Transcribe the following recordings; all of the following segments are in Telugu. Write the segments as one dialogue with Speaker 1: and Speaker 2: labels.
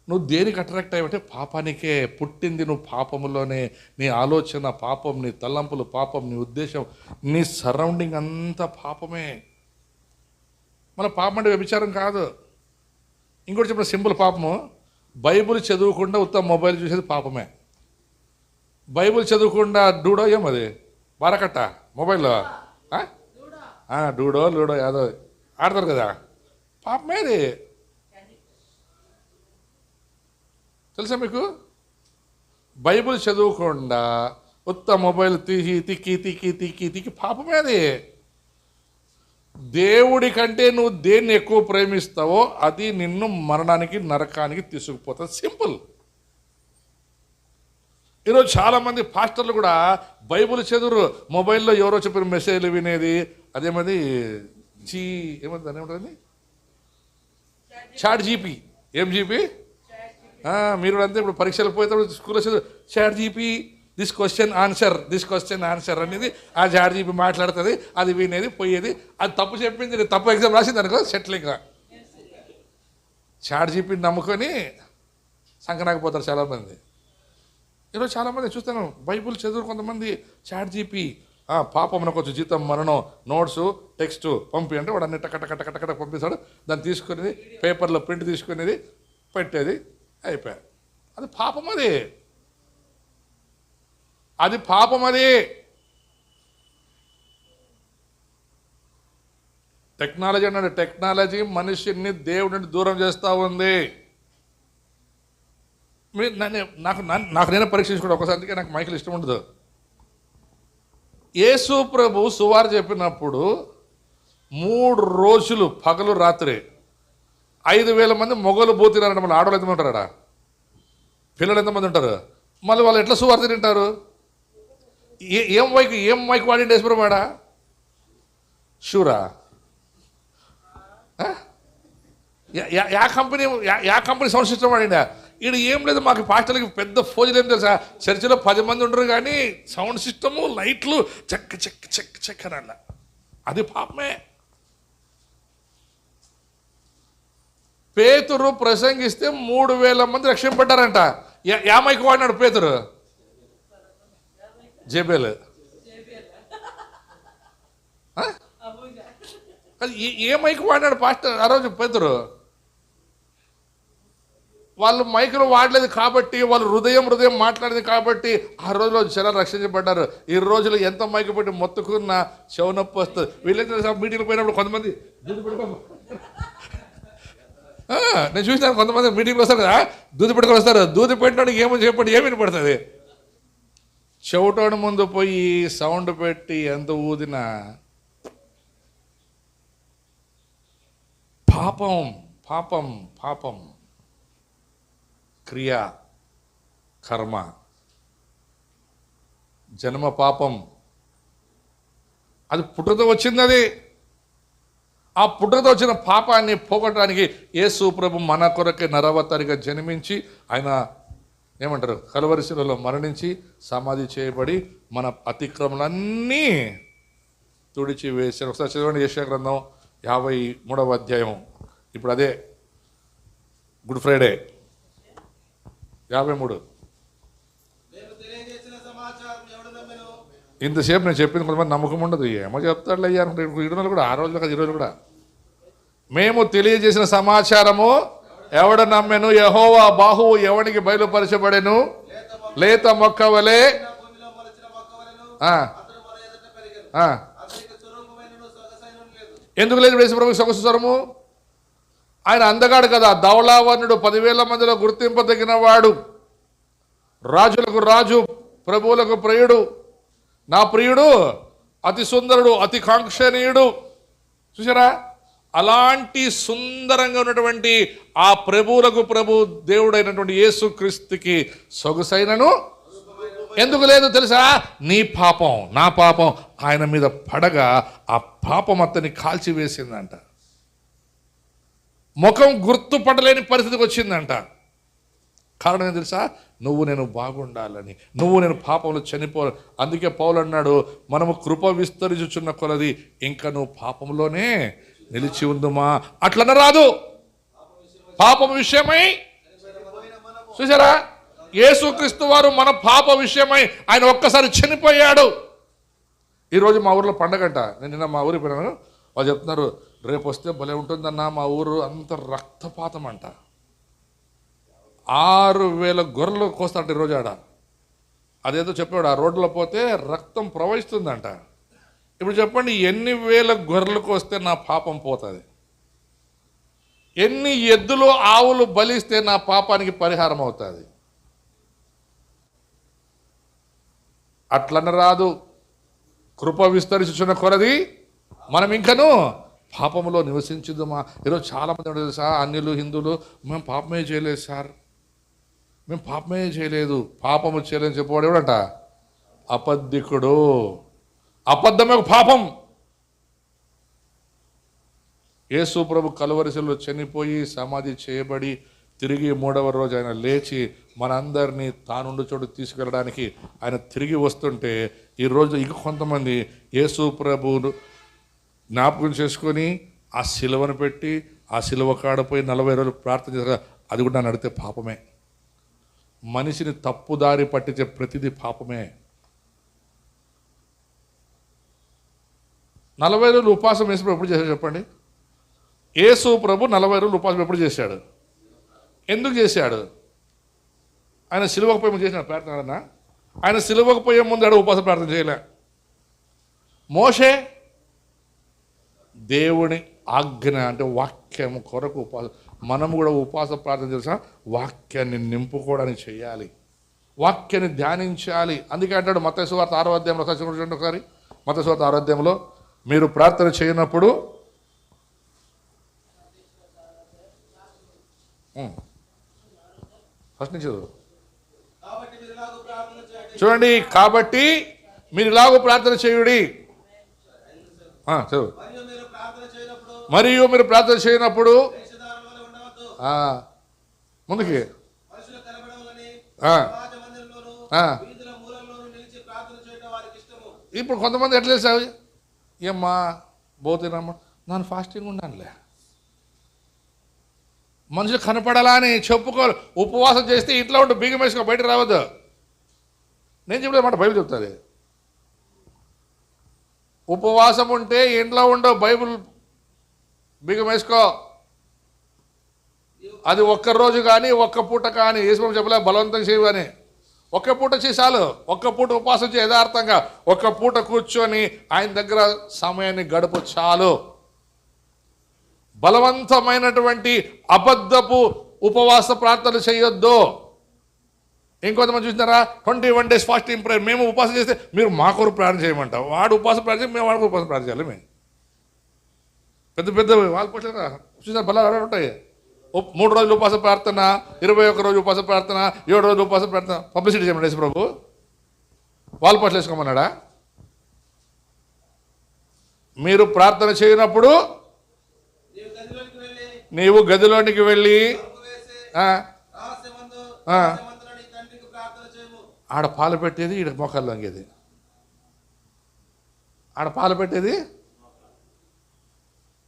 Speaker 1: నువ్వు దేనికి అట్రాక్ట్ అయ్యావంటే పాపానికే. పుట్టింది నువ్వు పాపములోనే. నీ ఆలోచన పాపం, నీ తలంపులు పాపం, నీ ఉద్దేశం, నీ సరౌండింగ్ అంతా పాపమే. మన పాపం అంటే వ్యభిచారం కాదు. ఇంకోటి చెప్పిన సింపుల్ పాపము, బైబుల్ చదువుకుండా ఉత్తమ మొబైల్ చూసేది పాపమే. బైబుల్ చదువుకుండా డూడో ఏమది బారకట్ట మొబైల్లో డూడో లూడో యాదో ఆడతారు కదా, పాపమే అది. తెలుసా మీకు? బైబుల్ చదువుకుండా ఉత్తమ మొబైల్ తిక్కి పాపమే అది. దేవుడి కంటే నువ్వు దేన్ని ఎక్కువ ప్రేమిస్తావో అది నిన్ను మరణానికి నరకానికి తీసుకుపోతుంది. సింపుల్. ఈరోజు చాలామంది పాస్టర్లు కూడా బైబుల్ చదువురు, మొబైల్లో ఎవరో చెప్పిన మెసేజ్లు వినేది. అదేమది ఏమంటుంది అదేమంటుంది చాట్ జీపీ. ఏం జీపీ? మీరు అంతే. ఇప్పుడు పరీక్షలకు పోయేటప్పుడు స్కూల్లో చదువు chat GP this question answer అనేది ఆ చాట్ జీపీ మాట్లాడుతుంది. అది వినేది పోయేది. అది తప్పు చెప్పింది, తప్పు ఎగ్జామ్ రాసింది అనుకో సెటిలింగ్. చాట్ జీపీని నమ్ముకొని సంకనాకపోతారు చాలామంది. ఈరోజు చాలామంది చూస్తాను బైబుల్ చదువు కొంతమంది చాట్ జీపీ పాపం కొంచెం జీతం మరణం నోట్స్ టెక్స్ట్ పంపి అంటే వాడు అన్ని టకటకటకటకట పంపిస్తాడు. దాన్ని తీసుకునేది పేపర్లో ప్రింట్ తీసుకునేది పెట్టేది అయిపోయారు. అది పాపం. అది పాపం. అది టెక్నాలజీ అన్నాడు. టెక్నాలజీ మనిషిని దేవుడి నుండి దూరం చేస్తూ ఉంది. నాకు నేనే పరీక్షించుకోండి ఒకసారి. అందుకే నాకు మైకులు ఇష్టం ఉండదు. యేసు ప్రభు సువార్త చెప్పినప్పుడు 3 రోజులు పగలు రాత్రి 5,000 మంది మొగలు పోతున్నారంట. మళ్ళీ ఆడవాళ్ళు ఎంతమంది ఉంటారా? పిల్లలు ఎంతమంది ఉంటారు? మళ్ళీ వాళ్ళు ఎట్లా సువార్త తింటారు? ఏం మైక్ వాడిండి యేసు ప్రభు? షూరా? యా కంపెనీ సౌండ్ సిస్టమ్ వాడిండా? ఈడు ఏం లేదు. మాకు పాస్టర్లకి పెద్ద ఫోజులు ఏం తెలుసా, చర్చిలో 10 మంది ఉండరు కానీ సౌండ్ సిస్టము లైట్లు చెక్క చెక్క చెక్క చెక్కనల్ల. అది పాపమే. పేతురు ప్రసంగిస్తే 3,000 మంది రక్షింపడ్డారంట. యా మైక్ వాడినాడు పేతురు? జేబేల్. ఏ మైక్ వాడినాడు పాస్టర్ ఆ రోజు పేతురు? వాళ్ళు మైకులు వాడలేదు కాబట్టి, వాళ్ళు హృదయం మాట్లాడేది కాబట్టి ఆ రోజులో జనాలు రక్షించబడ్డారు. ఈ రోజులో ఎంత మైకు పెట్టి మొత్తుకున్న చెవునొప్పి వస్తుంది. వీళ్ళైతే మీటింగ్కి పోయినప్పుడు కొంతమంది నేను చూసినాను. కొంతమంది మీటింగ్కి వస్తారు కదా, దూది పెట్టుకొని వస్తారు. దూది పెట్టడానికి ఏమో చెప్పండి, ఏమి వినపడుతుంది? చెవిటోని ముందు పోయి సౌండ్ పెట్టి ఎంత ఊదినా పాపం. పాపం పాపం క్రియ కర్మ జన్మ పాపం. అది పుట్టుకతో వచ్చింది. అది ఆ పుట్టుకతో వచ్చిన పాపాన్ని పోగొట్టడానికి యేసు ప్రభు మన కొరకే నరవతారిగా జన్మించి ఆయన ఏమంటారు కలువరి శిలువలో మరణించి సమాధి చేయబడి మన అతిక్రమలన్నీ తుడిచి వేశారు. ఒకసారి చదవండి యెషయా గ్రంథం 53వ అధ్యాయం. ఇప్పుడు అదే గుడ్ ఫ్రైడే 53. ఇంతసేపు నేను చెప్పింది కొంతమంది నమ్మకం ఉండదు. ఏమో చెప్తాడులే అయ్యా అనుకుంటే ఈ రోజులు కూడా, ఆ రోజులు కాదు ఈ రోజులు కూడా. మేము తెలియజేసిన సమాచారము ఎవడ నమ్మెను, యెహోవా బాహువు ఎవనికి బయలుపరచబడెను, లేత మొక్క వలె ఎందుకు లేదు యేసు ప్రభు సొగసు స్వరము? ఆయన అందగాడు కదా, ధవళావర్ణుడు, 10,000 మందిలో గుర్తింపదగిన వాడు, రాజులకు రాజు, ప్రభువులకు ప్రియుడు, నా ప్రియుడు, అతి సుందరుడు, అతి కాంక్షణీయుడు. చూసారా? అలాంటి సుందరంగా ఉన్నటువంటి ఆ ప్రభువులకు ప్రభు దేవుడైనటువంటి యేసు క్రీస్తుకి సొగసైనను ఎందుకు లేదు తెలుసా? నీ పాపం నా పాపం ఆయన మీద పడగా ఆ పాపం అతన్ని కాల్చివేసిందంట. ముఖం గుర్తుపట్టలేని పరిస్థితికి వచ్చిందంట. కారణం ఏం తెలుసా? నువ్వు నేను బాగుండాలని, నువ్వు నేను పాపంలో చనిపోవాలి. అందుకే పౌలు అన్నాడు, మనము కృప విస్తరించుచున్న కొలది ఇంకా నువ్వు పాపంలోనే నిలిచి ఉందుమా. అట్లన రాదు. పాపం విషయమై చూసారా, యేసుక్రీస్తు వారు మన పాప విషయమై ఆయన ఒక్కసారి చనిపోయాడు. ఈరోజు మా ఊర్లో పండగంట. నేను నిన్న మా ఊరికి పోయినాను. వాళ్ళు చెప్తున్నారు, రేపు వస్తే భలే ఉంటుందన్న, మా ఊరు అంత రక్తపాతం అంట. 6,000 గొర్రెలు కోస్తారంట ఈరోజు ఆడ. అదేదో చెప్పాడు, ఆ రోడ్లో పోతే రక్తం ప్రవహిస్తుందంట. ఇప్పుడు చెప్పండి, ఎన్ని వేల గొర్రెలకు వస్తే నా పాపం పోతుంది? ఎన్ని ఎద్దులు ఆవులు బలిస్తే నా పాపానికి పరిహారం అవుతుంది? అట్లన రాదు. కృప విస్తరించుచున్న కొలది మనం ఇంకను పాపములో నివసించుదుమా. ఈరోజు చాలామంది తెలుసా, అన్యులు హిందువులు, మేము పాపమే చేయలేదు సార్, మేము పాపమే చేయలేదు, పాపము చేయలేదని చెప్పేవాడు ఎవడంట? అబద్ధికుడు. అబద్ధమే ఒక పాపం. యేసు ప్రభు కలువరిశిలో చనిపోయి సమాధి చేయబడి తిరిగి 3వ రోజు ఆయన లేచి మనందరినీ తానుండు చోటు తీసుకెళ్ళడానికి ఆయన తిరిగి వస్తుంటే, ఈరోజు ఇంక కొంతమంది యేసు ప్రభువును జ్ఞాపకం చేసుకొని ఆ సిలువను పెట్టి ఆ సిలువ కాడపోయి 40 రోజులు ప్రార్థన చేశారు. అది కూడా నన్ను అడిగితే పాపమే. మనిషిని తప్పుదారి పట్టించే ప్రతిదీ పాపమే. 40 రోజులు ఉపవాసం వేసినప్పుడు ఎప్పుడు చేశాడు చెప్పండి? యేసు ప్రభు 40 రోజులు ఉపవాసం ఎప్పుడు చేశాడు? ఎందుకు చేశాడు? ఆయన సిలువకు పోయి చేసిన ప్రార్థన. ఆయన సిలువకు పోయే ముందు ఆడ ఉపవాస ప్రార్థన చేయలే. మోషే దేవుని ఆజ్ఞ అంటే వాక్యం కొరకు ఉపవాసం. మనం కూడా ఉపవాస ప్రార్థన చేసిన వాక్యాన్ని నింపుకోవడానికి చేయాలి, వాక్యాన్ని ధ్యానించాలి. అందుకే అంటాడు మత్తయి సువార్త 6వ అధ్యాయంలో, ఒకసారి మత్తయి సువార్త 6వ అధ్యాయంలో, మీరు ప్రార్థన చేయనప్పుడు ఫస్ట్ నుంచి చూడండి. కాబట్టి మీరు ఇలాగూ ప్రార్థన చేయుడి. చదువు. మరియు మీరు ప్రార్థన చేయనప్పుడు ముందుకి ఇప్పుడు కొంతమంది ఎట్లా చేసావు, ఏమ్మా పోతున్నామ్మా నన్ను ఫాస్టింగ్ ఉన్నానులే, మనుషులు కనపడాలా అని చెప్పుకో. ఉపవాసం చేస్తే ఇంట్లో ఉంటే బియ్యం వేసుకో, బయటకు రావద్దు. నేను చెప్పలేదు మాట, బైబిల్ చెప్తుంది. ఉపవాసం ఉంటే ఇంట్లో ఉండవు, బైబిల్ బియ్యం వేసుకో. అది ఒక్కరోజు కానీ ఒక్క పూట కానీ, యేసు చెప్పలే బలవంతం చేయవని. ఒక్క పూట చేసాలు, ఒక్క పూట ఉపవాసం చేయ యథార్థంగా ఒక్క పూట కూర్చొని ఆయన దగ్గర సమయాన్ని గడుపు చాలు. బలవంతమైనటువంటి అబద్ధపు ఉపవాస ప్రార్థన చేయొద్దు. ఇంకొంతమంది చూసినారా, 21 days ఫాస్టింగ్ ప్రేయర్. మేము ఉపవాసం చేస్తే మీరు మా కొరకు ప్రార్థన చేయమంటాం. వాడు ఉపవాసం ప్రార్థన చేసి మేము వాడికి ఉపవాసం ప్రార్థన చేయాలి. మేము పెద్ద పెద్ద వాళ్ళు పోషారా చూసారు, బలాలు ఉంటాయి. 3 రోజులు ఉపవాస ప్రార్థన, 21 రోజు ఉపవాస ప్రార్థన, 7 రోజులు ఉపవాస ప్రార్థన. పబ్లిసిటీ చేయమని యేసు ప్రభు వాళ్ళు పోషలు వేసుకోమన్నాడా? మీరు ప్రార్థన చేయనప్పుడు నీవు గదిలోనికి వెళ్ళి ఆడ పాలు పెట్టేది, ఈడ మోకాళ్ళు వంగేది. ఆడ పాలు పెట్టేది,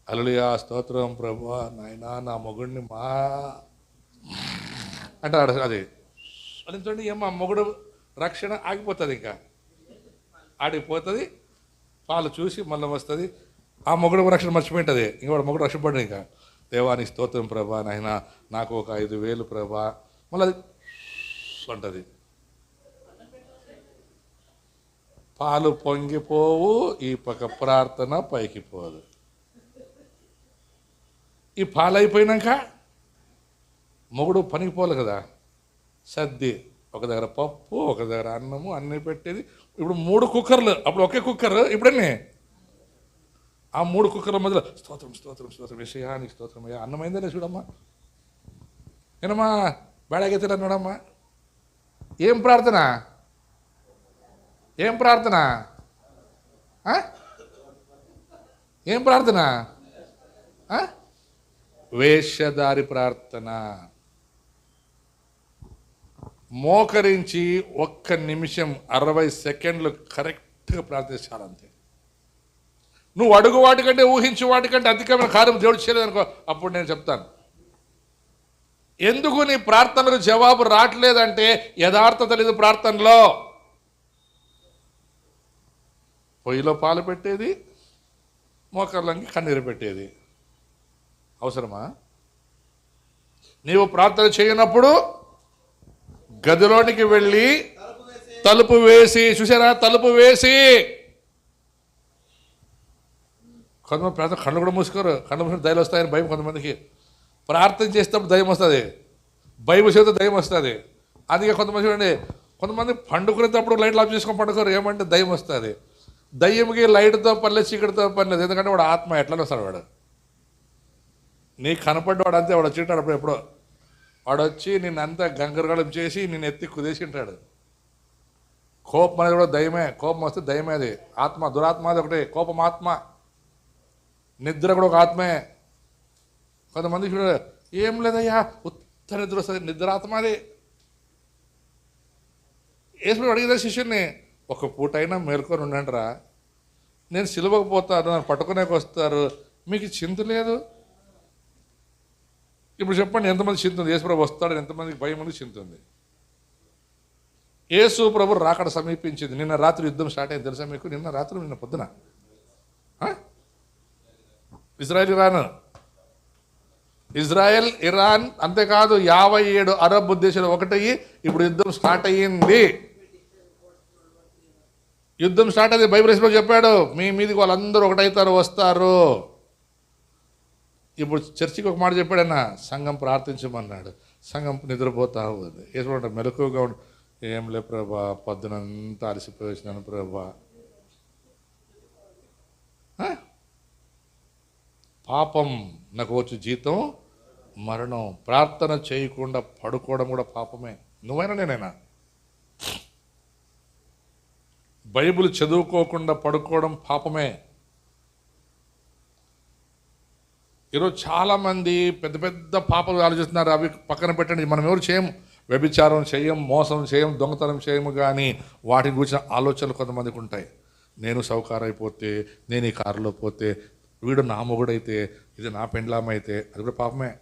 Speaker 1: హల్లెలూయా స్తోత్రం ప్రభువా నాయనా నా మొగుడిని మా అంటే ఆడ అది చూడండి. ఏమో మొగుడు రక్షణ ఆగిపోతుంది, ఇంకా ఆడిపోతుంది. పాలు చూసి మళ్ళీ వస్తుంది. ఆ మొగుడు రక్షణ మర్చిపోయింటుంది. ఇంకోటి మొగుడు రక్షణ పడ్డాడు. ఇంకా దేవానికి స్తోత్రం ప్రభా నాయన నాకు ఒక 5,000 ప్రభా, మళ్ళీ అది అంటుంది. పాలు పొంగిపోవు, ఈ పక్క ప్రార్థన పైకి పోదు. ఈ పాలు అయిపోయినాక మొగుడు పనికి పోలే కదా, సర్ది ఒక దగ్గర పప్పు, ఒక దగ్గర అన్నము, అన్నీ పెట్టేది. ఇప్పుడు 3 కుక్కర్లు, అప్పుడు ఒకే కుక్కర్, ఇప్పుడన్నీ ఆ 3 కుక్కర్ల మధ్యలో స్తోత్రం స్తోత్రం స్తోత్రం విషయానికి స్తోత్రం అయ్యా. అన్నమైందనే చూడమ్మా, ఏనమ్మా బేడగెత్తిన అన్నాడమ్మా. ఏం ప్రార్థన, ఏం ప్రార్థన, ఏం ప్రార్థన? వేషధారి ప్రార్థన. మోకరించి 1 నిమిషం 60 సెకండ్లు కరెక్ట్గా ప్రార్థించాలంతే. నువ్వు అడుగు వాటికంటే ఊహించు వాటికంటే అధికమైన కార్యం దేవుడు చేయలేదనుకో, అప్పుడు నేను చెప్తాను ఎందుకు నీ ప్రార్థనకు జవాబు రావట్లేదంటే యథార్థత లేదు ప్రార్థనలో. పొయ్యిలో పాలు పెట్టేది, మోకర్లంకి కన్నీరు పెట్టేది అవసరమా? నీవు ప్రార్థన చేయనప్పుడు గదిలోనికి వెళ్ళి తలుపు వేసి, చూసారా, తలుపు వేసి. కొంతమంది ప్రార్థన కళ్ళు కూడా మూసుకోరు, కళ్ళు మూసుకొని దయలు వస్తాయని భయం కొంతమందికి. ప్రార్థన చేసేటప్పుడు దయ్యం వస్తుంది, బైబిల్ చదివితే దయ్యం వస్తుంది. అందుకే కొంతమంది చూడండి, కొంతమంది పండుకునేటప్పుడు లైట్లు ఆఫ్ చేసుకొని పండుకోరు, ఏమంటే దయ్యం వస్తుంది. దయ్యంకి లైట్తో పనిలేదు, చీకటితో పనిలేదు, ఎందుకంటే వాడు ఆత్మ ఎట్లా వస్తాడు. వాడు నీకు కనపడ్డవాడు అంతే, వాడు వచ్చింటాడు అప్పుడు ఎప్పుడో. వాడు వచ్చి నిన్ను అంతా గంగరగడం చేసి నిన్ను ఎత్తి కుదేసింటాడు. కోపం అనేది కూడా దయ్యమే, కోపం వస్తే దయ్యమే. అది ఆత్మ, దురాత్మ అది ఒకటి, కోపం ఆత్మ. నిద్ర కూడా ఒక ఆత్మే. కొంతమంది చూడ, ఏం లేదయ్యా ఉత్త నిద్ర వస్తుంది, నిద్రాత్మ అది. యేసు అడిగిన శిష్యుని, ఒక పూట అయినా మేల్కొని ఉండండిరా, నేను సిలువకు పోతాను, నన్ను పట్టుకునేకి వస్తారు, మీకు చింత లేదు. ఇప్పుడు చెప్పండి, ఎంతమంది చింత ఉంది? యేసు ప్రభు వస్తాడని ఎంతమందికి భయం ఉంది, చింత ఉంది? యేసు ప్రభు రాకడ సమీపించింది. నిన్న రాత్రి యుద్ధం స్టార్ట్ అయింది తెలుసా మీకు? నిన్న రాత్రి, నిన్న పొద్దున ఇజ్రాయెల్ ఇరాన్, ఇజ్రాయెల్ ఇరాన్, అంతేకాదు 57 అరబ్ దేశాలు ఒకటయ్యి ఇప్పుడు యుద్ధం స్టార్ట్ అయ్యింది. యుద్ధం స్టార్ట్ అయింది. బైబిల్ చెప్పాడు, మీ మీదకి వాళ్ళందరూ ఒకటైతారు, వస్తారు. ఇప్పుడు చర్చికి ఒక మాట చెప్పాడన్నా, సంఘం ప్రార్థించమన్నాడు. సంఘం నిద్రపోతా ఉంది. ఏసుకుంటా మెలకుగా ఉండు. ఏం లే ప్రభా, పొద్దునంతా అలసిపోయి వచ్చినాను ప్రభా. పాపం నాకు వచ్చి జీతం మరణం. ప్రార్థన చేయకుండా పడుకోవడం కూడా పాపమే. నువ్వైనా నేనైనా. బైబిల్ చదువుకోకుండా పడుకోవడం పాపమే. ఈరోజు చాలామంది పెద్ద పెద్ద పాపాలు ఆలోచిస్తున్నారు. అవి పక్కన పెట్టండి, మనం ఎవరు చేయం. వ్యభిచారం చేయం, మోసం చేయం, దొంగతనం చేయము, కానీ వాటిని గురించిన ఆలోచనలు కొంతమందికి ఉంటాయి. నేను సౌకారైపోతే, నేను ఈ కారులో పోతే, వీడు నా మొగుడైతే, ఇది నా పెండ్లామైతే, అది కూడా పాపమే.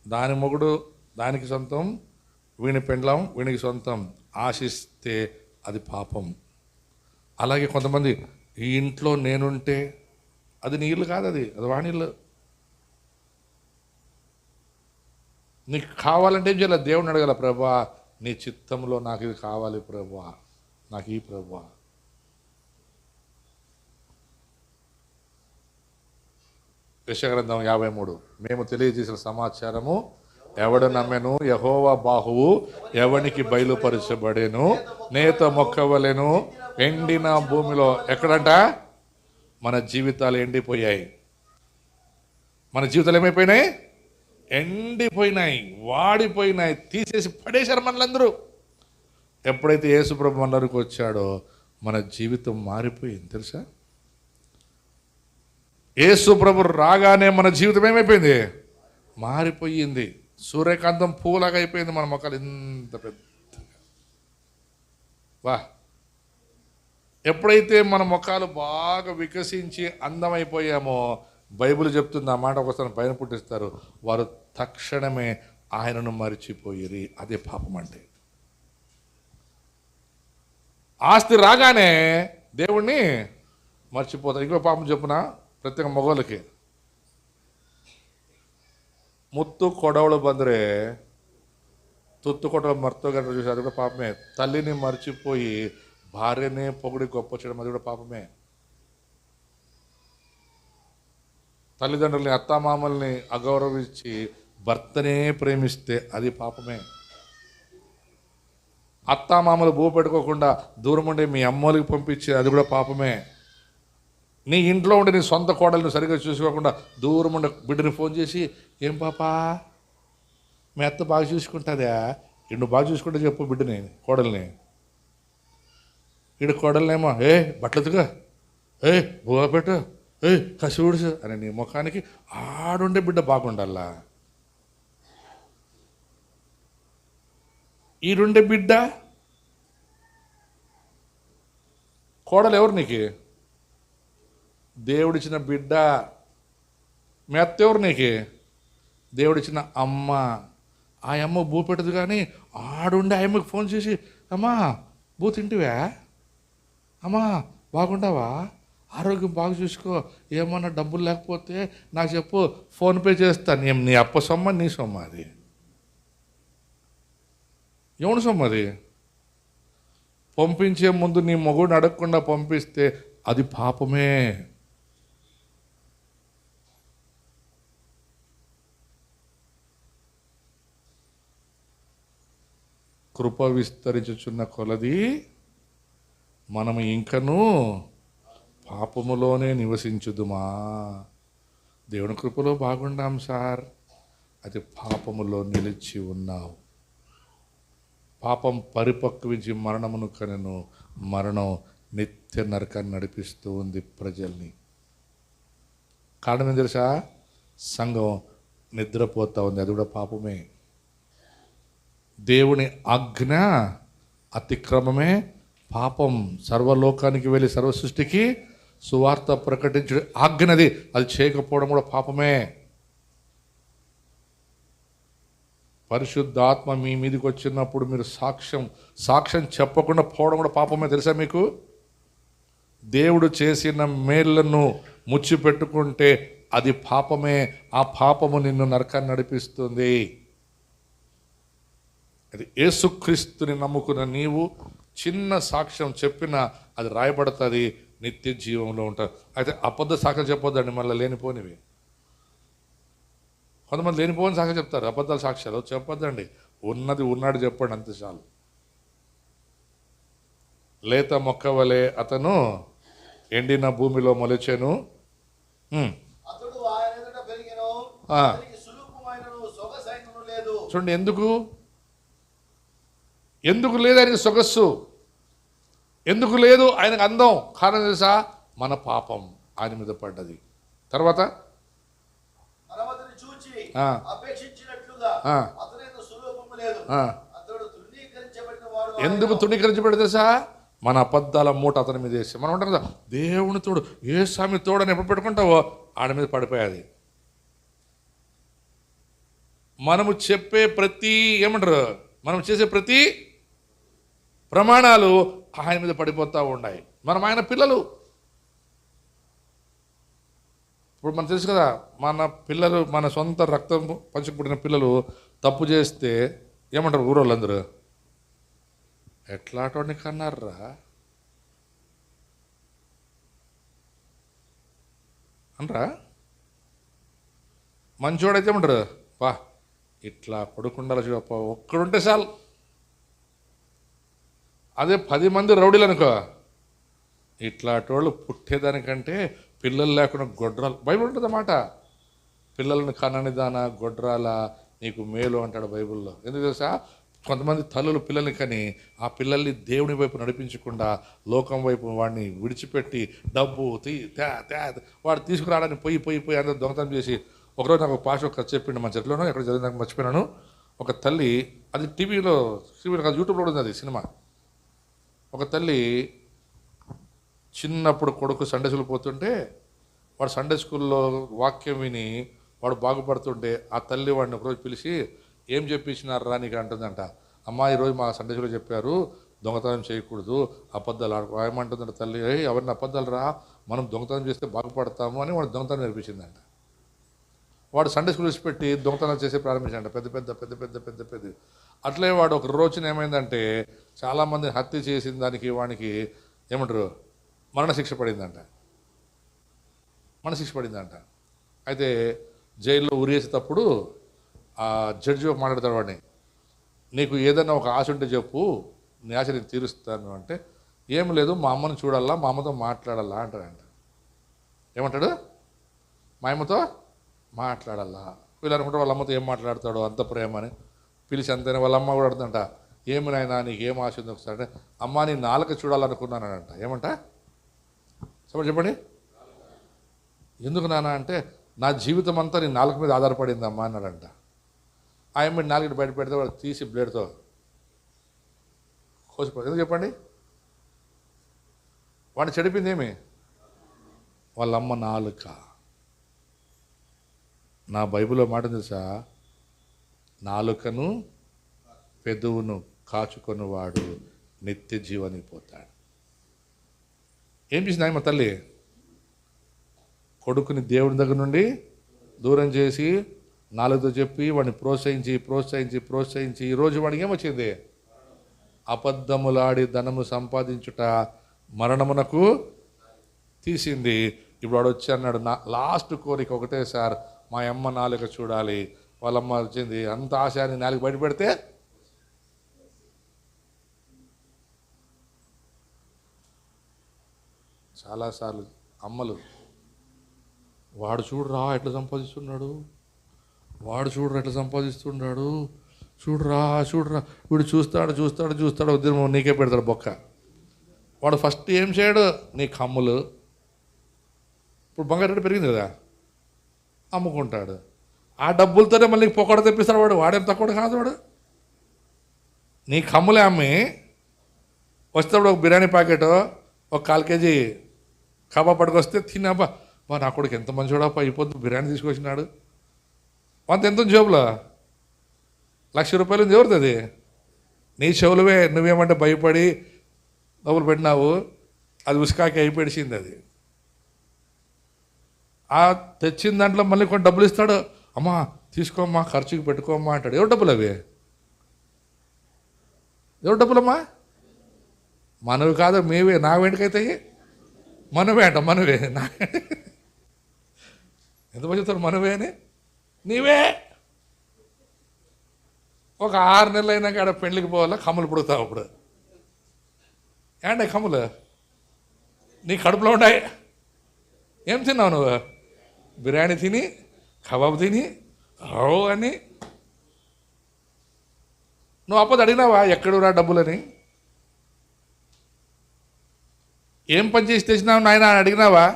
Speaker 1: దాని మొగుడు దానికి సొంతం, వీని పెండ్లాం వీనికి సొంతం ఆశిస్తే అది పాపం. అలాగే కొంతమంది, ఈ ఇంట్లో నేనుంటే, అది నీ ఇల్లు కాదు, అది వాణిల్లు. నీకు కావాలంటే ఏం చేయాలి? దేవుని అడగాల, ప్రభా నీ చిత్తంలో నాకు ఇది కావాలి ప్రభా, నాకు ఈ ప్రభా. యెషయా 53, మేము తెలియజేసిన సమాచారము ఎవడు నమ్మెను, యెహోవా బాహువు ఎవనికి బయలుపరచబడేను, నేత మొక్కవలెను ఎండిన భూమిలో. ఎక్కడంట? మన జీవితాలు ఎండిపోయాయి. మన జీవితాలు ఏమైపోయినాయి? ఎండిపోయినాయి, వాడిపోయినాయి, తీసేసి పడేశారు మనలందరూ. ఎప్పుడైతే యేసు ప్రభు మనలోకి వచ్చాడో మన జీవితం మారిపోయింది తెలుసా? యేసు ప్రభు రాగానే మన జీవితం ఏమైపోయింది? మారిపోయింది. సూర్యకాంతం పూలాగా అయిపోయింది మన మొక్కలు, ఇంత పెద్ద. వా, ఎప్పుడైతే మన మొక్కలు బాగా వికసించి అందమైపోయామో, బైబిల్ చెప్తుంది, ఆ మాట ఒకసారి పైన పుట్టిస్తారు, వారు తక్షణమే ఆయనను మరిచిపోయిరి. అదే పాపం అంటే. ఆస్తి రాగానే దేవుణ్ణి మర్చిపోతారు. ఇంకో పాపం చెప్పున, ప్రత్యేక మగవాళ్ళకి, ముత్తు కొడవలు బందరే తుత్తు కొడవ మర్తో గంట చూసి, అది కూడా పాపమే. తల్లిని మర్చిపోయి భార్యనే పొగిడి గొప్ప చేయడం, అది కూడా పాపమే. తల్లిదండ్రుల్ని, అత్తామామల్ని అగౌరవించి భర్తనే ప్రేమిస్తే అది పాపమే. అత్తామామలు భూ పెట్టుకోకుండా దూరం ఉండి మీ అమ్మోళ్ళకి పంపించి, అది కూడా పాపమే. నీ ఇంట్లో ఉండి నీ సొంత కోడల్ని సరిగ్గా చూసుకోకుండా దూరం ఉండే బిడ్డని ఫోన్ చేసి, ఏం పాపా మీ అత్త బాగా చూసుకుంటుందా, నువ్వు బాగా చూసుకుంటే చెప్పు బిడ్డని, కోడల్ని. ఈడు కోడలనేమో, బట్టలుగా, బువ్వ పెట్టు, కసివుడుసు అని నీ ముఖానికి. ఆడుండే బిడ్డ బాగుండాలా, ఈడుండే బిడ్డ కోడలు ఎవరు నీకు? దేవుడిచ్చిన బిడ్డ. మీ అత్త ఎవరు నీకు? దేవుడిచ్చిన అమ్మ, ఆ అమ్మ బూ పెట్టదు, కానీ ఆడుండి ఆ అమ్మకి ఫోన్ చేసి, అమ్మా బూ తింటివా, అమ్మా బాగుంటావా, ఆరోగ్యం బాగా చూసుకో, ఏమన్నా డబ్బులు లేకపోతే నాకు చెప్పు, ఫోన్పే చేస్తాను. నీ అప్ప సొమ్మ, నీ సొమ్మ అది? ఎవడు సొమ్మ అది? పంపించే ముందు నీ మొగుడిని అడగకుండా పంపిస్తే అది పాపమే. కృప విస్తరించుచున్న కొలది మనము ఇంకనూ పాపములోనే నివసించుదుమా? దేవుని కృపలో బాగుండాం సార్, అది పాపములో నిలిచి ఉన్నావు. పాపం పరిపక్వించి మరణమును కనెను, మరణం నిత్య నరకాన్ని నడిపిస్తూ ఉంది ప్రజల్ని. కారణం ఏం తెలుసా? సంఘం నిద్రపోతూ ఉంది, అది కూడా పాపమే. దేవుని ఆజ్ఞ అతిక్రమమే పాపం. సర్వలోకానికి వెళ్ళి సర్వ సృష్టికి సువార్త ప్రకటించడం ఆజ్ఞనది, అది చేయకపోవడం కూడా పాపమే. పరిశుద్ధాత్మ మీ మీదకి వచ్చినప్పుడు మీరు సాక్ష్యం చెప్పకుండా పోవడం కూడా పాపమే, తెలుసా మీకు? దేవుడు చేసిన మేళ్లను ముచ్చిపెట్టుకుంటే అది పాపమే. ఆ పాపము నిన్ను నరకాన్ని నడిపిస్తుంది. అది యేసుక్రీస్తుని నమ్ముకున్న నీవు చిన్న సాక్ష్యం చెప్పినా అది రాయబడుతుంది, నిత్య జీవంలో ఉంటారు. అయితే అబద్ధ సాక్ష్యం చెప్పొద్దండి, మళ్ళీ లేనిపోనివి. కొంతమంది లేనిపోని సాక్ష్యం చెప్తారు, అబద్ధాల సాక్ష్యాలు చెప్పొద్దండి. ఉన్నది ఉన్నాడు చెప్పండి, అంతే చాలు. లేత మొక్క వలె అతను ఎండిన భూమిలో మొలిచెను. చూడండి, ఎందుకు లేదు ఆయనకి సొగస్సు, ఎందుకు లేదు ఆయనకు అందం? కారణం తెలుసా? మన పాపం ఆయన మీద పడ్డది. తర్వాత ఎందుకు తృణీకరించబడి తెలుసా? మన అబద్ధాల మూట అతని మీద వేసి. మనం ఉంటాం కదా, దేవుని తోడు, ఏ స్వామి తోడు అని ఎప్పుడు పెట్టుకుంటావో ఆడ మీద పడిపోయాది. మనము చెప్పే ప్రతి మనం చేసే ప్రతి ప్రమాణాలు ఆయన మీద పడిపోతూ ఉన్నాయి. మనం ఆయన పిల్లలు. ఇప్పుడు మనకు తెలుసు కదా, మన పిల్లలు, మన సొంత రక్తం పంచుకుపుట్టిన పిల్లలు తప్పు చేస్తే ఏమంటారు ఊరోళ్ళందరూ? ఎట్లాంటి కన్నారా అనరా? మంచోడైతే ఏమంటారు, వా ఇట్లా కొడుకుండాలి చూడప్ప, ఒక్కడుంటే చాలు. అదే 10 మంది రౌడీలు అనుకో, ఇట్లాంటి వాళ్ళు పుట్టేదానికంటే పిల్లలు లేకుండా గొడ్రాలు, బైబిల్ ఉంటుంది అన్నమాట. పిల్లలను కనని దానా గొడ్రాల నీకు మేలు అంటాడు బైబిల్లో. ఎందుకు తెలుసా? కొంతమంది తల్లులు పిల్లల్ని కని ఆ పిల్లల్ని దేవుని వైపు నడిపించకుండా లోకం వైపు వాడిని విడిచిపెట్టి డబ్బు వాడు తీసుకురావడానికి పోయి అందరూ దొంగతనం చేసి. ఒకరోజు నాకు పాష ఒక చెప్పిండు, మన చెట్లోనో ఎక్కడ చదివిన మర్చిపోయినాను. ఒక తల్లి, అది టీవీలో కాదు, యూట్యూబ్లో ఉంది అది సినిమా. ఒక తల్లి చిన్నప్పుడు కొడుకు సండే స్కూల్ పోతుంటే, వాడు సండే స్కూల్లో వాక్యం విని వాడు బాగుపడుతుంటే ఆ తల్లి వాడిని ఒకరోజు పిలిచి, ఏం చెప్పించినారా నీకు అంటుందంట. అమ్మా ఈరోజు మా సండే స్కూల్లో చెప్పారు దొంగతనం చేయకూడదు, అబద్ధాలు ఏమంటుందంట తల్లి, ఎవరిని అబద్ధాలు రా, మనం దొంగతనం చేస్తే బాగుపడతాము అని వాడు దొంగతనం నేర్పించిందంట. వాడు సండే స్కూల్ విడిచిపెట్టి దొంగతనం చేసే ప్రారంభించాడంట, పెద్ద. అట్లే వాడు ఒక రోజున ఏమైందంటే, చాలామంది హత్య చేసిన దానికి వానికి మరణశిక్ష పడిందంట. అయితే జైల్లో ఉరేసేటప్పుడు ఆ జడ్జి మాట్లాడతాడు వాడిని, నీకు ఏదైనా ఒక ఆశ ఉంటే చెప్పు, నీ ఆశ నేను తీరుస్తాను అంటే, ఏం లేదు మా అమ్మని చూడాలా, మా అమ్మతో మాట్లాడాలా అంటాడంట. ఏమంటాడు? మా అమ్మతో మాట్లాడాలా. వీళ్ళు అనుకుంటే వాళ్ళ అమ్మతో ఏం మాట్లాడతాడో, అంత ప్రేమ అని పిలిచి అంతేనే. వాళ్ళ అమ్మ కూడా అడుగుతుందంట, ఏమి నాయనా నీకు ఏం ఆశ ఉంది ఒకసారి అంటే, అమ్మ నీ నాలుక చూడాలనుకున్నానంట. ఏమంట చెప్పండి. ఎందుకు నాన్న అంటే, నా జీవితం అంతా నీ నాలుక మీద ఆధారపడిందమ్మా అన్నాడంట. ఆయన నాలుగు బయట పెడితే వాడు తీసి బ్లేడ్తో కోసిపోయి. ఎందుకు చెప్పండి? వాడిని చెడిపింది ఏమి? వాళ్ళమ్మ నాలుక. నా బైబిల్లో మాట తెలుసా, నాలుకను పెదవును కాచుకొనివాడు నిత్య జీవానికి పోతాడు. ఏం చేసింది మా తల్లి? కొడుకుని దేవుడి దగ్గర నుండి దూరం చేసి నాలుగుతో చెప్పి వాడిని ప్రోత్సహించి ప్రోత్సహించి ప్రోత్సహించి ఈరోజు వాడికి ఏమొచ్చింది? అబద్ధములాడి ధనము సంపాదించుట మరణమునకు తీసింది. ఇప్పుడు వాడు వచ్చి అన్నాడు, నా లాస్ట్ కోరిక ఒకటే సార్, మా అమ్మ నాలుక చూడాలి. వాళ్ళమ్మ వచ్చింది, అంత ఆశ అని నాలుగు బయట పెడితే చాలాసార్లు అమ్మలు, వాడు చూడరా ఎట్లా సంపాదిస్తున్నాడు, వాడు చూడరా ఎట్లా సంపాదిస్తున్నాడు, చూడరా చూడరా, వీడు చూస్తాడు చూస్తాడు చూస్తాడు, ఉద్యమం నీకే పెడతాడు బొక్క. వాడు ఫస్ట్ ఏం చేయడు? నీ కమ్ములు. ఇప్పుడు బంగారు రేటు పెరిగింది కదా, అమ్ముకుంటాడు. ఆ డబ్బులతోనే మళ్ళీ పొక్కడ తెప్పిస్తాడు వాడు. వాడేం తక్కువ కాదు వాడు. నీ కమ్ములే అమ్మి వచ్చేటప్పుడు ఒక బిర్యానీ ప్యాకెట్, ఒక 1/4 కేజీ కబాబ్ పట్టుకొస్తే తిన్నాబా, నా కొడుకు ఎంత మంచివాడప్ప, అయిపోతుంది బిర్యానీ తీసుకొచ్చినాడు. అంత ఎంత ఉంది జేబులో? 1,00,000 రూపాయలు ఉంది. ఎవరిది అది? నీ చెవులవే. నువ్వేమంటే భయపడి డబ్బులు పెట్టినావు, అది ఉసుకాకి అయిపోయింది. అది ఆ తెచ్చిన దాంట్లో మళ్ళీ కొన్ని డబ్బులు ఇస్తాడు. అమ్మా తీసుకోమ్మా, ఖర్చుకి పెట్టుకోమ్మా అంటాడు. ఎవరు డబ్బులు అవి? ఎవరు డబ్బులమ్మా? మనవి కాదు, మేవే. నా వెంటకైతాయి మనవే అంట, మనవే. నా ఎంత మంది చెప్తారు మనవే అని? నీవే. ఒక 6 నెలలు అయినాక ఆడ పెళ్ళికి పోవాలా, కమ్ములు పుడతావు. అప్పుడు ఏంటే కమ్ములు నీ కడుపులో ఉన్నాయి. ఏం తిన్నావు నువ్వు? బిర్యానీ తిని, కబాబ్ తిని అని. నువ్వు అప్పది అడిగినావా ఎక్కడురా డబ్బులని? ఏం పని చేసి తెచ్చినావు నాయన అని అడిగినావా?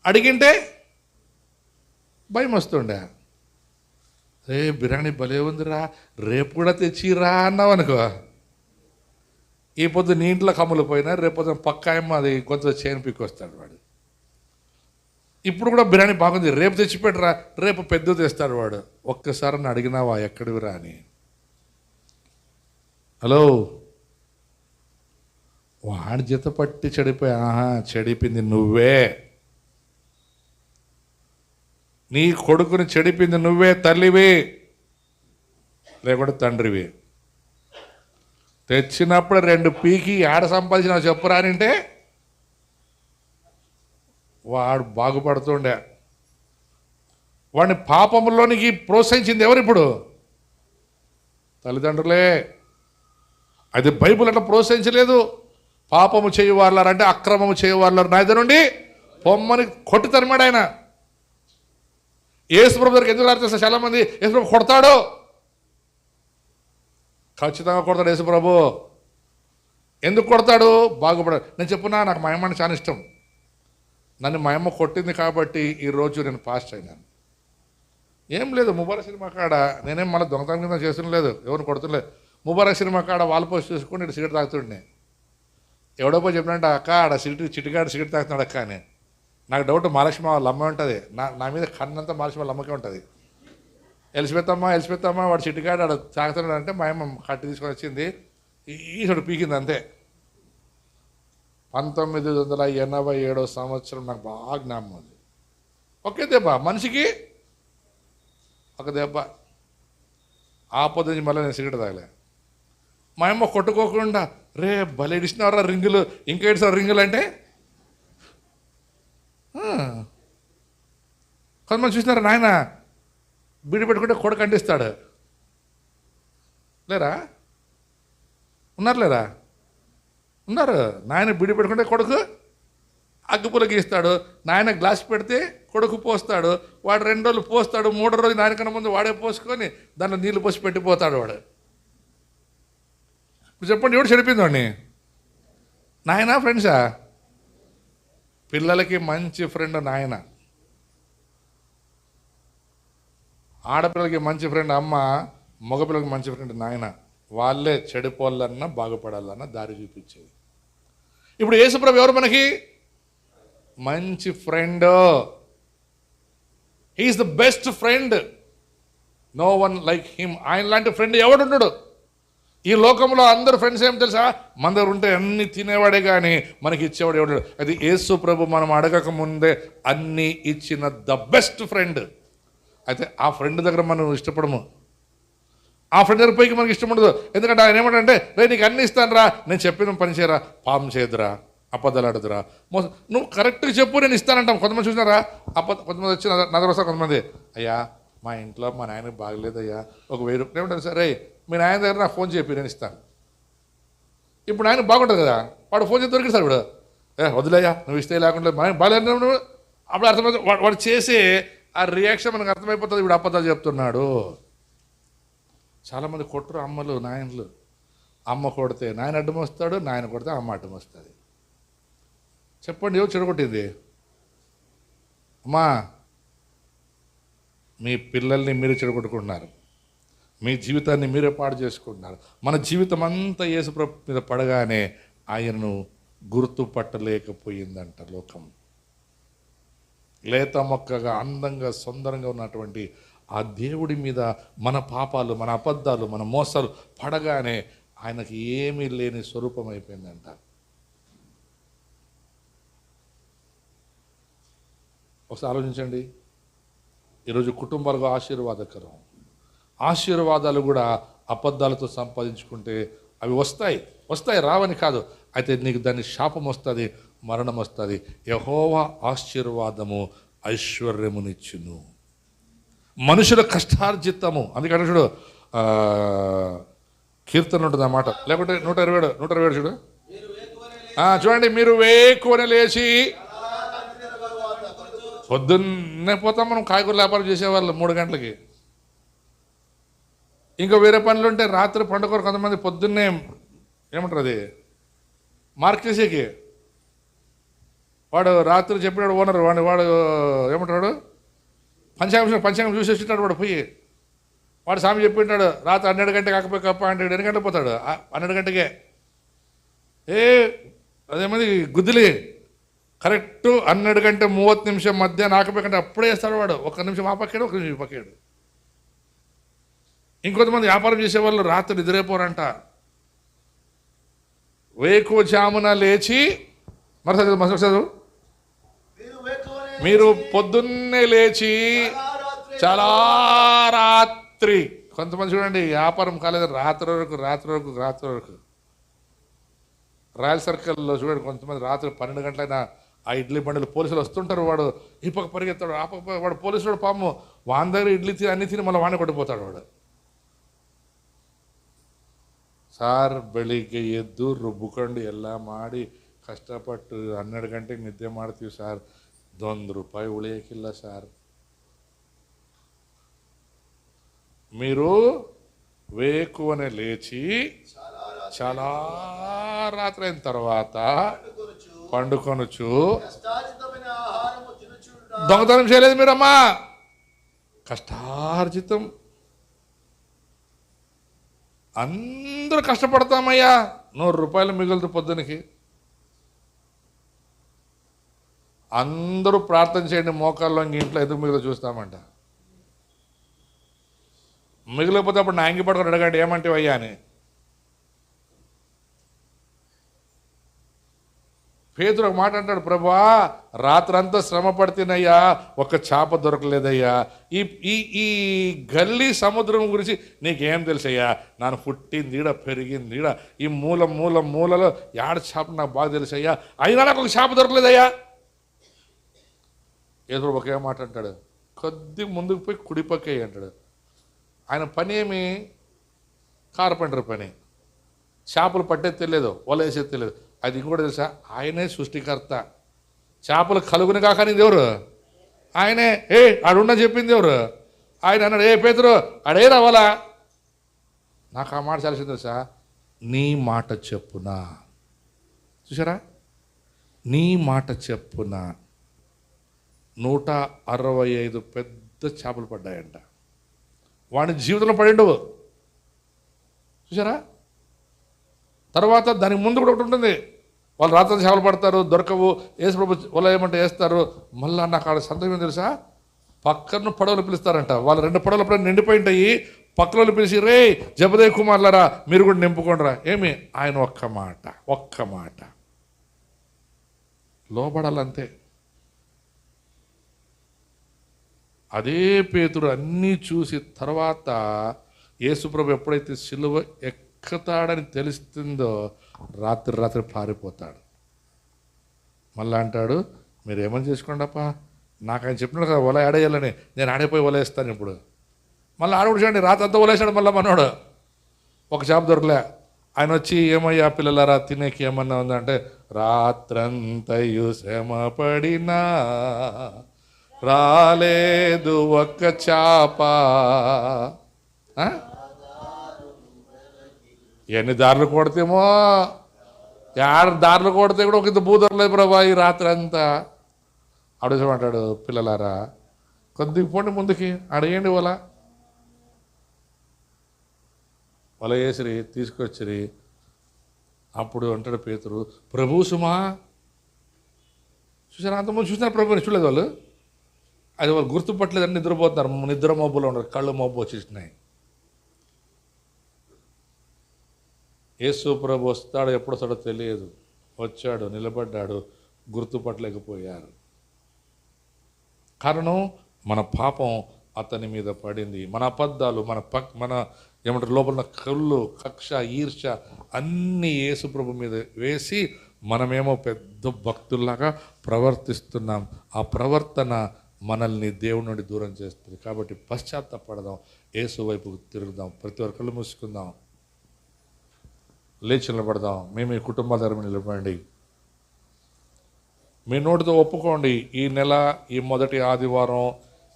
Speaker 1: అడిగింటే భయం వస్తుండే. రే బిర్యానీ భలే ఉందిరా, రేపు కూడా తెచ్చిరా అన్నావు అనుకో, ఈ పొద్దు నీ ఇంట్లో కమ్ములు పోయినా రేపు పక్క ఏమో అది కొంత చేను పీక్కొస్తాడు వాడు. ఇప్పుడు కూడా బిర్యానీ బాగుంది, రేపు తెచ్చిపెట్టరా, రేపు పెద్ద తెస్తాడు వాడు. ఒక్కసారి నన్ను అడిగినావా ఎక్కడివిరా అని? హలో, వాడి జత పట్టి చెడిపోయి, చెడిపింది నువ్వే. నీ కొడుకుని చెడిపింది నువ్వే, తల్లివి లేకుంటే తండ్రివి. తెచ్చినప్పుడు 2 పీకి ఆడ సంపాదించినావు చెప్పురా అంటే వాడు బాగుపడుతుండే. వాడిని పాపంలోనికి ప్రోత్సహించింది ఎవరు? ఇప్పుడు తల్లిదండ్రులే. అది బైబిల్ అట్లా ప్రోత్సహించలేదు. పాపము చేయవాళ్ళారంటే అక్రమము చేయవాళ్ళారు నా దగ్గర నుండి పొమ్మని కొట్టి తరిమాడు ఆయన. యేసుప్రభు దగ్గరికి ఎందుకు రారు? చాలా మంది యేసుప్రభు కొడతాడు, ఖచ్చితంగా కొడతాడు యేసుప్రభు. ఎందుకు కొడతాడు? బాగుపడాడు. నేను చెప్పున్నా, నాకు మా అమ్మ చాలా ఇష్టం. నన్ను మా అమ్మ కొట్టింది కాబట్టి ఈరోజు నేను పాస్ట్ అయినాను. ఏం లేదు, ముబారక్ సినిమా కాడ నేనేం మళ్ళీ దొంగతనం కింద చేస్తున్న లేదు, ఎవరిని కొడుతులేదు. ముబారక్ సినిమా కాడ వాల్ పోస్ట్ చూసుకుని ఇటు సిగరెట్ తాగుతుండే. ఎవడో పోయి చెప్పినట్టు, అక్క ఆడ చిటికాడ సిగరెట్ తాగుతున్నాడు అక్క అని. నాకు డౌట్, మహాలక్ష్మి వాళ్ళ అమ్మ ఉంటుంది. నా మీద కన్నంతా మహాలక్ష్మి వాళ్ళ అమ్మకే ఉంటుంది. ఎలిసిపెత్తమ్మ వాడు చిటికాడ ఆడ తాగుతున్నాడు అంటే మా అమ్మ కట్టి తీసుకొని వచ్చింది, ఈసోడు పీకింది అంతే. 1987 సంవత్సరం నాకు బాగా జ్ఞాపకం ఉంది. ఒకే దెబ్బ, మనిషికి ఒక దెబ్బ. ఆపద నుంచి మళ్ళీ నేను సిగరెట్ తాగలే. మా అమ్మ కొట్టుకోకుండా, రే భలే ఇడిచినవరా రింగులు, ఇంకా ఏడుసారు రింగులు అంటే. కొంతమంది చూసినారా, నాయన బీడి పెట్టుకుంటే కొడుకు అంటిస్తాడు. లేరా? ఉన్నారు లేరా? ఉన్నారు. నాయన బీడి పెట్టుకుంటే కొడుకు అగ్గిపులకి ఇస్తాడు. నాయన గ్లాస్ పెడితే కొడుకు పోస్తాడు. వాడు 2 రోజులు పోస్తాడు, 3వ రోజు నాయనకన్నా ముందు వాడే పోసుకొని దాంట్లో నీళ్ళు పోసి పెట్టిపోతాడు వాడు. ఇప్పుడు చెప్పండి, ఎవడు చెడిపోయింది వాడిని? నాయన ఫ్రెండ్సా? పిల్లలకి మంచి ఫ్రెండ్ నాయన, ఆడపిల్లలకి మంచి ఫ్రెండ్ అమ్మ, మగపిల్లలకి మంచి ఫ్రెండ్ నాయన. వాళ్ళే చెడిపోవాలన్నా బాగుపడాలన్నా దారి చూపించేది. ఇప్పుడు యేసుప్రభు ఎవరు మనకి? మంచి friend. He's the best friend, no one like him. ఆయన లాంటి ఫ్రెండ్ ఎవడుండడు ఈ లోకంలో. అందరు ఫ్రెండ్స్ ఏం తెలుసా, మన దగ్గర ఉంటే అన్ని తినేవాడే కానీ మనకి ఇచ్చేవాడు ఎవడు. అది యేసు ప్రభు మనం అడగక ముందే అన్నీ ఇచ్చిన ద బెస్ట్ ఫ్రెండ్. అయితే ఆ ఫ్రెండ్ దగ్గర మనం ఇష్టపడము, ఆ ఫ్రెండ్ దగ్గర పైకి మనకి ఇష్టం ఉండదు. ఎందుకంటే ఆయన ఏమంటే, రే నీకు అన్ని ఇస్తాను రా, నేను చెప్పిన పని చేయరా, పాపం చేయదురా, అబద్ధాలు ఆడుదురా, నువ్వు కరెక్ట్గా చెప్పు నేను ఇస్తానంటాం. కొంతమంది చూసినారా, కొంతమంది వచ్చి నా దగ్గర వస్తారు. కొంతమంది, అయ్యా మా ఇంట్లో మా నాయనకి బాగలేదయ్యా, ఒక 1000 రూపాయలు ఏమంటారు, సరే మీ నాయన దగ్గర నాకు ఫోన్ చెప్పి నేను ఇస్తాను. ఇప్పుడు ఆయన బాగుంటుంది కదా, వాడు ఫోన్ చేసి దొరికిస్తాడు. ఇప్పుడు వదిలేయ్యా నువ్వు ఇస్తే లేకుండా బాగాలేదు. అప్పుడు అర్థమవుతుంది, వాడు చేసే ఆ రియాక్షన్ మనకు అర్థమైపోతుంది, ఇప్పుడు అబద్ధాలు చెప్తున్నాడు. చాలామంది కొట్టరు అమ్మలు నాయనలు. అమ్మ కొడితే నాయన అడ్డం వస్తాడు, నాయన కొడితే అమ్మ అడ్డం వస్తుంది. చెప్పండి ఎవరు చెడగొట్టింది? అమ్మా, మీ పిల్లల్ని మీరు చెడగొట్టుకుంటున్నారు, మీ జీవితాన్ని మీరే పాడు చేసుకుంటున్నారు. మన జీవితం అంతా యేసు ప్రభు మీద పడగానే ఆయనను గుర్తుపట్టలేకపోయిందంట లోకం. లేత మొక్కగా అందంగా సుందరంగా ఉన్నటువంటి ఆ దేవుడి మీద మన పాపాలు, మన అబద్ధాలు, మన మోసాలు పడగానే ఆయనకి ఏమీ లేని స్వరూపం అయిపోయిందంట. ఒకసారి ఆలోచించండి. ఈరోజు కుటుంబాలకు ఆశీర్వాదకరం. ఆశీర్వాదాలు కూడా అబద్ధాలతో సంపాదించుకుంటే అవి వస్తాయి రావని కాదు. అయితే నీకు దాన్ని శాపం వస్తుంది, మరణం వస్తుంది. యెహోవా ఆశీర్వాదము ఐశ్వర్యమునిచ్చును, మనుషుల కష్టార్జితము. అందుకని చూడు, కీర్తన ఉంటుంది అన్నమాట. లేకుంటే 127 చూడు, చూడండి. మీరు వేకువని లేచి, పొద్దున్నే పోతాం మనం కాయగూరల వ్యాపారం చేసేవాళ్ళు 3 గంటలకి. ఇంకా వేరే పనులు ఉంటే రాత్రి పండుకోరు కొంతమంది. పొద్దున్నే ఏమంటారు అది మార్కేసేకి, వాడు రాత్రి చెప్పినాడు ఓనర్, వాడు ఏమంటాడు పంచాంగం చూసేసినాడు. వాడు పోయి వాడు స్వామి చెప్పింటాడు, రాత్రి 12 గంటకి కాకపోయి కప్ప అంటే 2 గంటలకు పోతాడు. 12 గంటకే అదేమంది గుద్దులి కరెక్ట్ 12 గంట 30 నిమిషం మధ్య నాకపోయి అప్పుడే వేస్తాడు వాడు. 1 నిమిషం ఆ పక్కాడు, 1 నిమిషం పక్కాడు. ఇంకొంతమంది వ్యాపారం చేసేవాళ్ళు రాత్రి నిద్రైపోరంట. వేకువజామున లేచి, మరుసటి మీరు పొద్దున్నే లేచి చాలా రాత్రి. కొంతమంది చూడండి వ్యాపారం కాలేదు, రాత్రి వరకు. రాయల్ సర్కిల్లో చూడండి కొంతమంది రాత్రి 12 గంటలైనా ఆ ఇడ్లీ బండిలు పోలీసులు వస్తుంటారు. వాడు ఈ పక్క పరిగెత్తాడు, ఆ పక్క వాడు పోలీసుడు పాము వాని దగ్గర ఇడ్లీ అన్ని తిని మళ్ళీ వాడిని కొట్టిపోతాడు వాడు. ಸಾರ್ ಬೆಳಿಗ್ಗೆ ಎದ್ದು ರುಬ್ಬಿಕೊಂಡು ಎಲ್ಲ ಮಾಡಿ ಕಷ್ಟಪಟ್ಟು 12 ಗಂಟೆಗೆ ನಿದ್ದೆ ಮಾಡ್ತೀವಿ ಸಾರ್, ₹1 ಉಳಿಯೋಕ್ಕಿಲ್ಲ ಸಾರ್. మీరు వేకువనే లేచి చాలా రాత్రి అయిన తర్వాత పండుకొనుచు దొంగతనం చేయలేదు మీరమ్మా, కష్టార్జితం. అందరూ కష్టపడతామయ్యా, ₹100 మిగులుతూ పొద్దునకి. అందరూ ప్రార్థన చేయండి మోకాల్లో, ఇంట్లో ఎందుకు మిగులు చూస్తామంట. మిగిలిపోతే అప్పుడు నా అంగి పట్టుకొని అడగండి ఏమంటే అయ్యా అని. పేతురు ఒక మాట అంటాడు, ప్రభువా రాత్రంతా శ్రమ పడితేనయ్యా ఒక చేప దొరకలేదయ్యా, ఈ గల్లీ సముద్రం గురించి నీకేం తెలుసయ్యా, నన్ను పుట్టిందీడ పెరిగిందీడ, ఈ మూలలో యాడ చేప నాకు బాగా తెలుసయ్యా, అయినా నాకు ఒక చేప దొరకలేదయ్యా. ఏదో ఒకే మాట అంటాడు, కొద్ది ముందుకు పోయి కుడిపక్కే అంటాడు. ఆయన పని ఏమి, కార్పెంటర్ పని. చేపలు పట్టేది తెలియదు, వల వేసేది తెలియదు. అది ఇంకోటి తెలుసా, ఆయనే సృష్టికర్త. చేపలు కలుగుని కాక నీది ఎవరు? ఆయనే. ఆడుండని చెప్పింది ఎవరు? ఆయన అన్నాడు, పేతురు ఆడే రావాలా. నాకు ఆ మాట చాల్సింది తెలుసా, నీ మాట చెప్పునా. చూసారా, నీ మాట చెప్పున 165 పెద్ద చేపలు పడ్డాయంట. వాడి జీవితంలో పడిండవు. చూసారా, తర్వాత దానికి ముందు కూడా ఒకటి ఉంటుంది, వాళ్ళు రాత్రి చేపలు పడతారు, దొరకవు, యేసు ప్రభు వల ఏమంటే వేస్తారు. మళ్ళా నాకు ఆడ సంతకం తెలుసా, పక్కన పడవలు పిలుస్తారంట. వాళ్ళు 2 పడవలు ఎప్పుడైనా నిండిపోయి ఉంటాయి. పక్కన పిలిచి, రే జబదే కుమార్లరా మీరు కూడా నింపుకోండిరా. ఏమి? ఆయన ఒక్క మాట లోబడాలంతే. అదే పేతురు అన్నీ చూసి తర్వాత యేసుప్రభు ఎప్పుడైతే సిలువ ఎక్కుతాడని తెలుస్తుందో రాత్రి పారిపోతాడు. మళ్ళీ అంటాడు, మీరు ఏమని చేసుకోండి అప్ప, నాకు ఆయన చెప్పినాడు కదా వల ఆడేయాలని, నేను ఆడైపోయి వలేస్తాను ఇప్పుడు. మళ్ళీ ఆడకూడదండి, రాత్రి అంతా వలేసాడు. మళ్ళీ మనోడు ఒక చేప దొరకలే. ఆయన వచ్చి, ఏమయ్యా పిల్లలారా తినేకి ఏమన్నా ఉందంటే, రాత్రంతయు శ్రమ పడినా రాలేదు ఒక్క చేప. ఎన్ని దారులు కొడితేమో, 6 దారులు కొడితే కూడా ఒక ఇంత భూ దొరలేదు ప్రభా ఈ రాత్రి అంతా. అడుగుమంటాడు, పిల్లలారా కొద్దిగా పోండి ముందుకి, అడగండి వల వేసిరి తీసుకొచ్చిరి. అప్పుడు అంటాడు పేతురు, ప్రభు సుమా చూసారా, అంతమంది చూసినారు ప్రభుని, చూడలేదు వాళ్ళు. అది వాళ్ళు గుర్తుపట్టలేదని నిద్రపోతున్నారు, నిద్ర మబ్బులో ఉన్నారు, కళ్ళు మబ్బు వచ్చేసినాయి. యేసు ప్రభు వస్తాడు, ఎప్పుడు వస్తాడో తెలియదు. వచ్చాడు, నిలబడ్డాడు, గుర్తుపట్టలేకపోయారు. కారణం మన పాపం అతని మీద పడింది. మన అబద్ధాలు, మన ఏమంటారు లోపల కళ్ళు, కక్ష, ఈర్ష అన్నీ యేసు ప్రభు మీద వేసి మనమేమో పెద్ద భక్తుల్లాగా ప్రవర్తిస్తున్నాం. ఆ ప్రవర్తన మనల్ని దేవుడి నుండి దూరం చేస్తుంది. కాబట్టి పశ్చాత్తాపడదాం, యేసు వైపుకు తిరుగుదాం. ప్రతి ఒక్కళ్ళు మూసుకుందాం, లేచి నిలబడదాం. మీ కుటుంబ ధర్మం నిలబడండి. మీ నోటితో ఒప్పుకోండి, ఈ నెల, ఈ మొదటి ఆదివారం,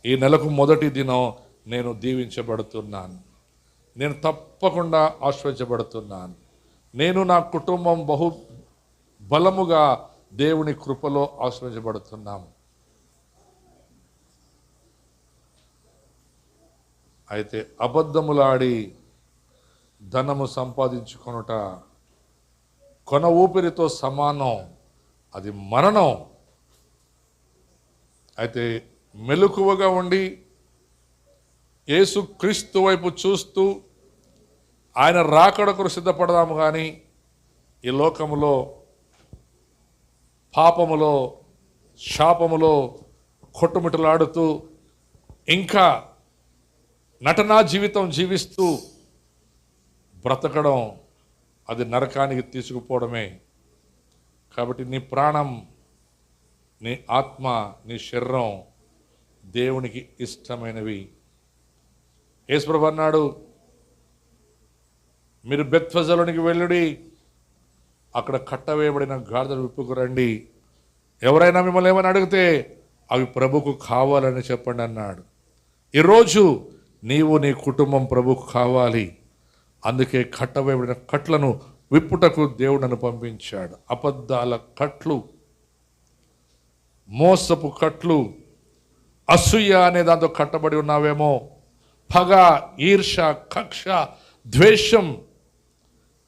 Speaker 1: ఈ నెలకు మొదటి దినం నేను దీవించబడుతున్నాను, నేను తప్పకుండా ఆశ్రయించబడుతున్నాను, నేను నా కుటుంబం బహు బలముగా దేవుని కృపలో ఆశ్రయించబడుతున్నాము. అయితే అబద్ధములాడి ధనము సంపాదించుకొనుట కొన ఊపిరితో సమానం, అది మరణం. అయితే మెలకువగా ఉండి యేసు క్రీస్తు వైపు చూస్తూ ఆయన రాకడకు సిద్ధపడదాము. కానీ ఈ లోకములో పాపములో శాపములో కొట్టుమిటలాడుతూ ఇంకా నటనా జీవితం జీవిస్తూ బ్రతకడం అది నరకానికి తీసుకుపోవడమే. కాబట్టి నీ ప్రాణం, నీ ఆత్మ, నీ శరీరం దేవునికి ఇష్టమైనవి. యేసుప్రభు అన్నాడు, మీరు బెత్ఫజలోనికి వెళ్ళుడి, అక్కడ కట్టవేయబడిన గాడిదలు విప్పుకురండి, ఎవరైనా మిమ్మల్ని ఏమని అడిగితే అవి ప్రభుకు కావాలని చెప్పండి అన్నాడు. ఈరోజు నీవు నీ కుటుంబం ప్రభుకు కావాలి. అందుకే కట్టవేయబడిన కట్లను విప్పుటకు దేవుడను పంపించాడు. అబద్ధాల కట్లు, మోసపు కట్లు, అసూయ అనే దాంతో కట్టబడి ఉన్నావేమో, పగ, ఈర్ష, కక్ష, ద్వేషం,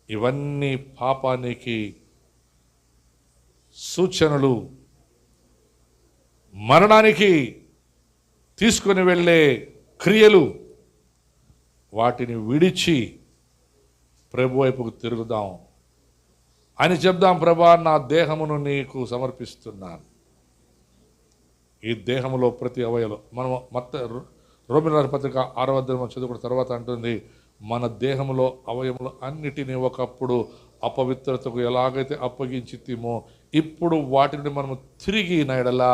Speaker 1: ఇవన్నీ పాపానికి సూచనలు, మరణానికి తీసుకొని వెళ్ళే క్రియలు. వాటిని విడిచి ప్రభు వైపుకు తిరుగుదాం అని చెప్దాం. ప్రభా, నా దేహమును నీకు సమర్పిస్తున్నాను. ఈ దేహంలో ప్రతి అవయవం, మనం రోమిల పత్రిక 6వ అధ్యాయం చదువుకున్న తర్వాత అంటుంది, మన దేహంలో అవయములు అన్నిటినీ ఒకప్పుడు అపవిత్రతకు ఎలాగైతే అప్పగించితిమో ఇప్పుడు వాటిని మనము తిరిగి నడలా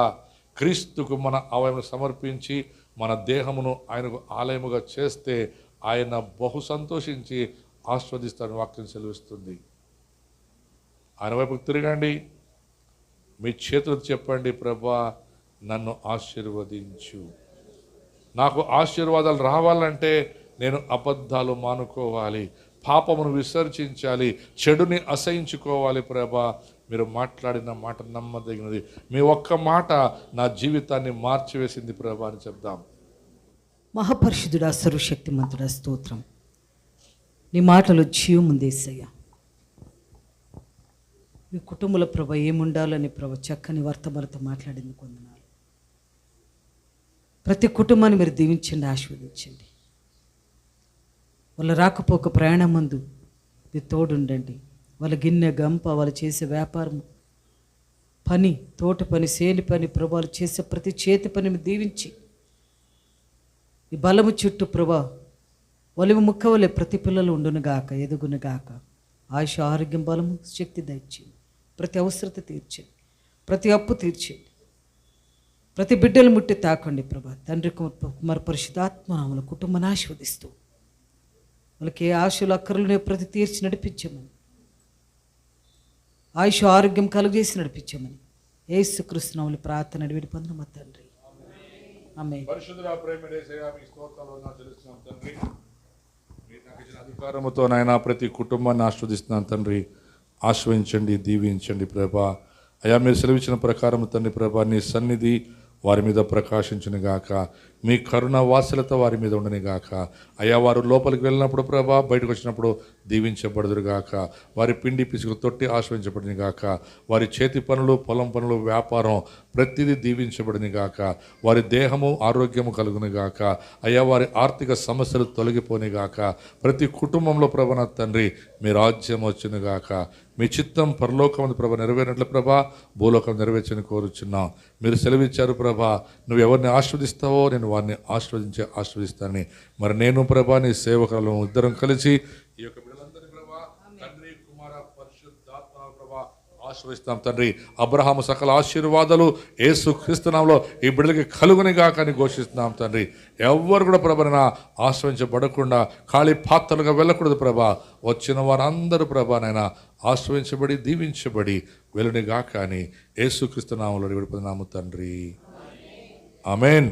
Speaker 1: క్రీస్తుకు మన అవయమును సమర్పించి మన దేహమును ఆయనకు ఆలయముగా చేస్తే ఆయన బహు సంతోషించి ఆస్వాదిస్తాడని వాక్యం సెలవిస్తుంది. ఆయన వైపుకు తిరగండి, మీ చేతులకు చెప్పండి, ప్రభా నన్ను ఆశీర్వదించు. నాకు ఆశీర్వాదాలు రావాలంటే నేను అబద్ధాలు మానుకోవాలి, పాపమును విసర్జించాలి, చెడుని అసహించుకోవాలి. ప్రభా, మీరు మాట్లాడిన మాట నమ్మదగినది, మీ ఒక్క మాట నా జీవితాన్ని మార్చివేసింది ప్రభా అని చెప్దాం.
Speaker 2: మహాపరిశుద్ధుడా, సర్వశక్తిమంతుడా, స్తోత్రం. నీ మాటలు జీవముందేసయ్యా. మీ కుటుంబంలో ప్రభ ఏముండాలని ప్రభ చక్కని వర్తమానతో మాట్లాడింది కొందనాలు. ప్రతి కుటుంబాన్ని మీరు దీవించండి, ఆశీర్వదించండి. వాళ్ళ రాకపోక ప్రయాణం ముందు మీరు తోడుండండి. వాళ్ళ గిన్నె గంప, వాళ్ళు చేసే వ్యాపారం, పని, తోట పని, సేలి పని, ప్రభావాలు చేసే ప్రతి చేతి పని మీరు దీవించి ఈ బలము చుట్టూ ప్రభా ఒలివ ముక్క వలె ప్రతి పిల్లలు ఉండునుగాక, ఎదుగునుగాక. ఆయుష, ఆరోగ్యం, బలము, శక్తి దయచేయండి. ప్రతి అవసరత తీర్చండి, ప్రతి అప్పు తీర్చండి. ప్రతి బిడ్డలు ముట్టి తాకండి ప్రభా. తండ్రి, కుమార, పరిశుద్ధాత్మనామములో కుటుంబాన్ని ఆశీర్వదిస్తూ వాళ్ళకి ఏ ఆశలు అక్కర్లునే ప్రతి తీర్చి నడిపించమని, ఆయుష ఆరోగ్యం కలుగజేసి నడిపించమని యేసుక్రీస్తు నామములో ప్రార్థన అడిగి పొందిన మా తండ్రి, ఆమేన్.
Speaker 1: పరిశుద్ధుడా, ప్రేమ యేసయ్యా, మీ స్తోత్రాలు వందనాలు చెల్లిస్తున్నాం తండ్రి. మీరు నాకు ఇచ్చిన అధికారముతో నాయన ప్రతి కుటుంబాన్ని ఆస్వాదిస్తున్నాను తండ్రి. ఆశ్రయించండి, దీవించండి ప్రభా. అయ్యా, మీరు సెలవిచ్చిన ప్రకారం తండ్రి ప్రభా, నీ సన్నిధి వారి మీద ప్రకాశించును గాక, మీ కరుణ వాత్సల్యత వారి మీద ఉండని గాక. అయ్యా, వారు లోపలికి వెళ్ళినప్పుడు ప్రభా, బయటకు వచ్చినప్పుడు దీవించబడుదురు గాక. వారి పిండి పిసుకు తొట్టి ఆశ్రయించబడిని గాక. వారి చేతి పనులు, పొలం పనులు, వ్యాపారం ప్రతిదీ దీవించబడిని గాక. వారి దేహము ఆరోగ్యము కలుగుని గాక. అయ్యా, వారి ఆర్థిక సమస్యలు తొలగిపోని గాక. ప్రతి కుటుంబంలో ప్రభన తండ్రి మీ రాజ్యం వచ్చును గాక. మీ చిత్తం పరలోకం ప్రభ నెరవేరినట్లు ప్రభా, భూలోకం నెరవేర్చని కోరుచున్నాం. మీరు సెలవిచ్చారు ప్రభా, నువ్వు ఎవరిని ఆస్వాదిస్తావో నేను వారిని ఆస్వాదిస్తానని. మరి నేను ప్రభా నీ సేవకులను ఇద్దరం కలిసి ఈ యొక్క బిడ్డలందరినీ ప్రభా, తండ్రి, కుమార, పరిశుద్ధాత్మ ప్రభా ఆశీర్వదిస్తాం తండ్రి. అబ్రహాము సకల ఆశీర్వాదాలు యేసు క్రీస్తు నామములో ఈ బిడ్డలకి కలుగుని గాక అని ఘోషిస్తున్నాం తండ్రి. ఎవ్వరు కూడా ప్రభాన ఆశ్రయించబడకుండా ఖాళీ పాత్రలుగా వెళ్ళకూడదు ప్రభా. వచ్చిన వారందరూ ప్రభానైనా ఆశ్రయించబడి దీవించబడి వెలుని గాక అని యేసు క్రీస్తు నామములో అడిగి పొందినాము తండ్రి, ఆమేన్.